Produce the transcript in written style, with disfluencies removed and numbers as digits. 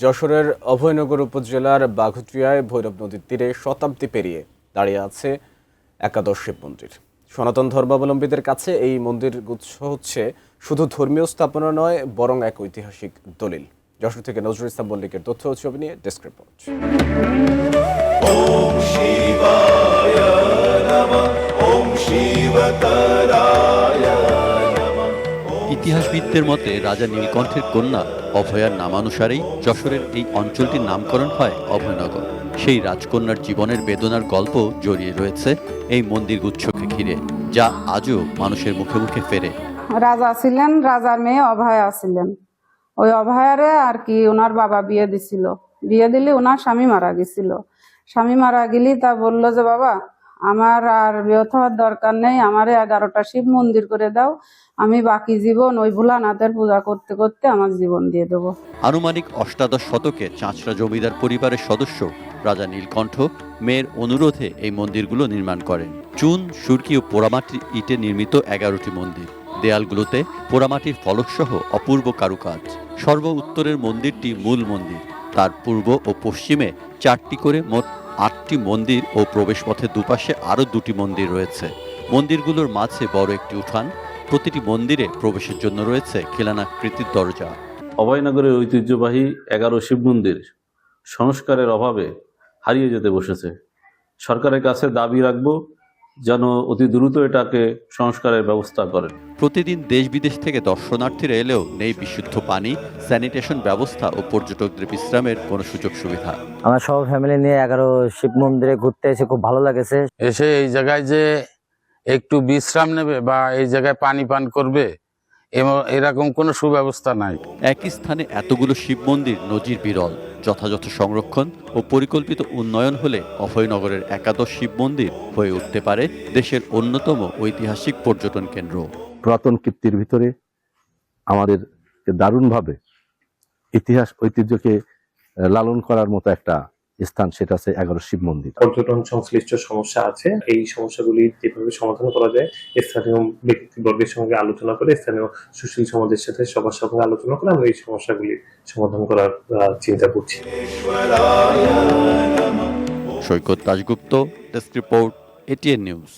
যশোরের অভয়নগর উপজেলার বাঘুটিয়ায় ভৈরব নদীর তীরে শতাব্দী পেরিয়ে দাঁড়িয়ে আছে একাদশ শিব মন্দির। সনাতন ধর্মাবলম্বীদের কাছে এই মন্দির গুচ্ছ হচ্ছে শুধু ধর্মীয় স্থাপনা নয়, বরং এক ঐতিহাসিক দলিল। যশোর থেকে নজরুল ইসলাম মল্লিকের তথ্য ও ছবি নিয়ে ডেস্ক রিপোর্ট। ইতিহাসবিদদের মতে রাজা নীলকণ্ঠের কন্যা অভয়ার নামানুসারেই যশোরের এই অঞ্চলটির নামকরণ হয় অভয়নগর। সেই রাজকন্যার জীবনের বেদনার গল্প জড়িয়ে রয়েছে এই মন্দির গুচ্ছকে ঘিরে, যা আজও মানুষের মুখে মুখে ফেরে। রাজা ছিলেন, রাজার মেয়ে অভয়া ছিলেন। ওই অভয়ারে আর কি ওনার বাবা বিয়ে দিছিল। বিয়ে দিলে ওনার স্বামী মারা গেছিল। স্বামী মারা গেলি তা বললো যে বাবা, আমার আর বিয়ে হওয়ার দরকার নেই, আমারে 11টা শিব মন্দির করে দাও, আমি বাকি জীবন ওই ভোলানাথের পূজা করতে করতে আমার জীবন দিয়ে দেবো। আনুমানিক অষ্টাদশ শতকে চাঁচড়া জমিদার পরিবারের সদস্য রাজা নীলকণ্ঠ মেয়ের অনুরোধে এই মন্দিরগুলো নির্মাণ করেন। চুন, সুরকি ও পোড়ামাটির ইটে নির্মিত 11টি মন্দির। দেয়ালগুলোতে পোড়ামাটির ফলকসহ অপূর্ব কারুকাজ। সর্ব উত্তরের মন্দিরটি মূল মন্দির। তার পূর্ব ও পশ্চিমে 4টি করে মোট 8টি মন্দির ও প্রবেশপথের দুপাশে আরও 2টি মন্দির রয়েছে। মন্দিরগুলোর মাঝে বড় একটি উঠান। প্রতিটি মন্দিরে প্রবেশের জন্য রয়েছে খিলানাকৃতির দরজা। অভয়নগরের ঐতিহ্যবাহী 11 শিব মন্দির সংস্কারের অভাবে হারিয়ে যেতে বসেছে। সরকারের কাছে দাবি রাখব যেন অতি দ্রুত এটাকে সংস্কারের ব্যবস্থা করেন। প্রতিদিন দেশ বিদেশ থেকে দর্শনার্থীরা এলেও নেই বিশুদ্ধ পানি, স্যানিটেশন ব্যবস্থা ও পর্যটকদের বিশ্রামের কোনো সুযোগ সুবিধা। আমার সব ফ্যামিলি নিয়ে 11 শিব মন্দিরে ঘুরতে এসে খুব ভালো লাগেছে। এসে এই জায়গায় যে একটু বিশ্রাম নেবে বা এই জায়গায় পানি পান করবে, এরকম কোনো সুব্যবস্থা নাই। একই স্থানে এতগুলো শিব মন্দির নজির বিরল। যথাযথ সংরক্ষণ ও পরিকল্পিত উন্নয়ন হলে অভয়নগরের একাদশ শিব মন্দির হয়ে উঠতে পারে দেশের অন্যতম ঐতিহাসিক পর্যটন কেন্দ্র। পুরাতন কীর্তির ভিতরে আমাদের দারুণভাবে ইতিহাস ঐতিহ্যকে লালন করার মতো একটা স্থান, সেটা আছে 11 শিব মন্দির। পর্যটন সংশ্লিষ্ট সমস্যা আছে, এই সমস্যাগুলি যেভাবে সমাধান করা যায় স্থানীয় ব্যক্তিবর্গের সঙ্গে আলোচনা করে, স্থানীয় সুশীল সমাজের সাথে সবার সঙ্গে আলোচনা করে আমরা এই সমস্যাগুলি সমাধান করার চিন্তা করছি। Saikat Dasgupta, desk report, ATN news.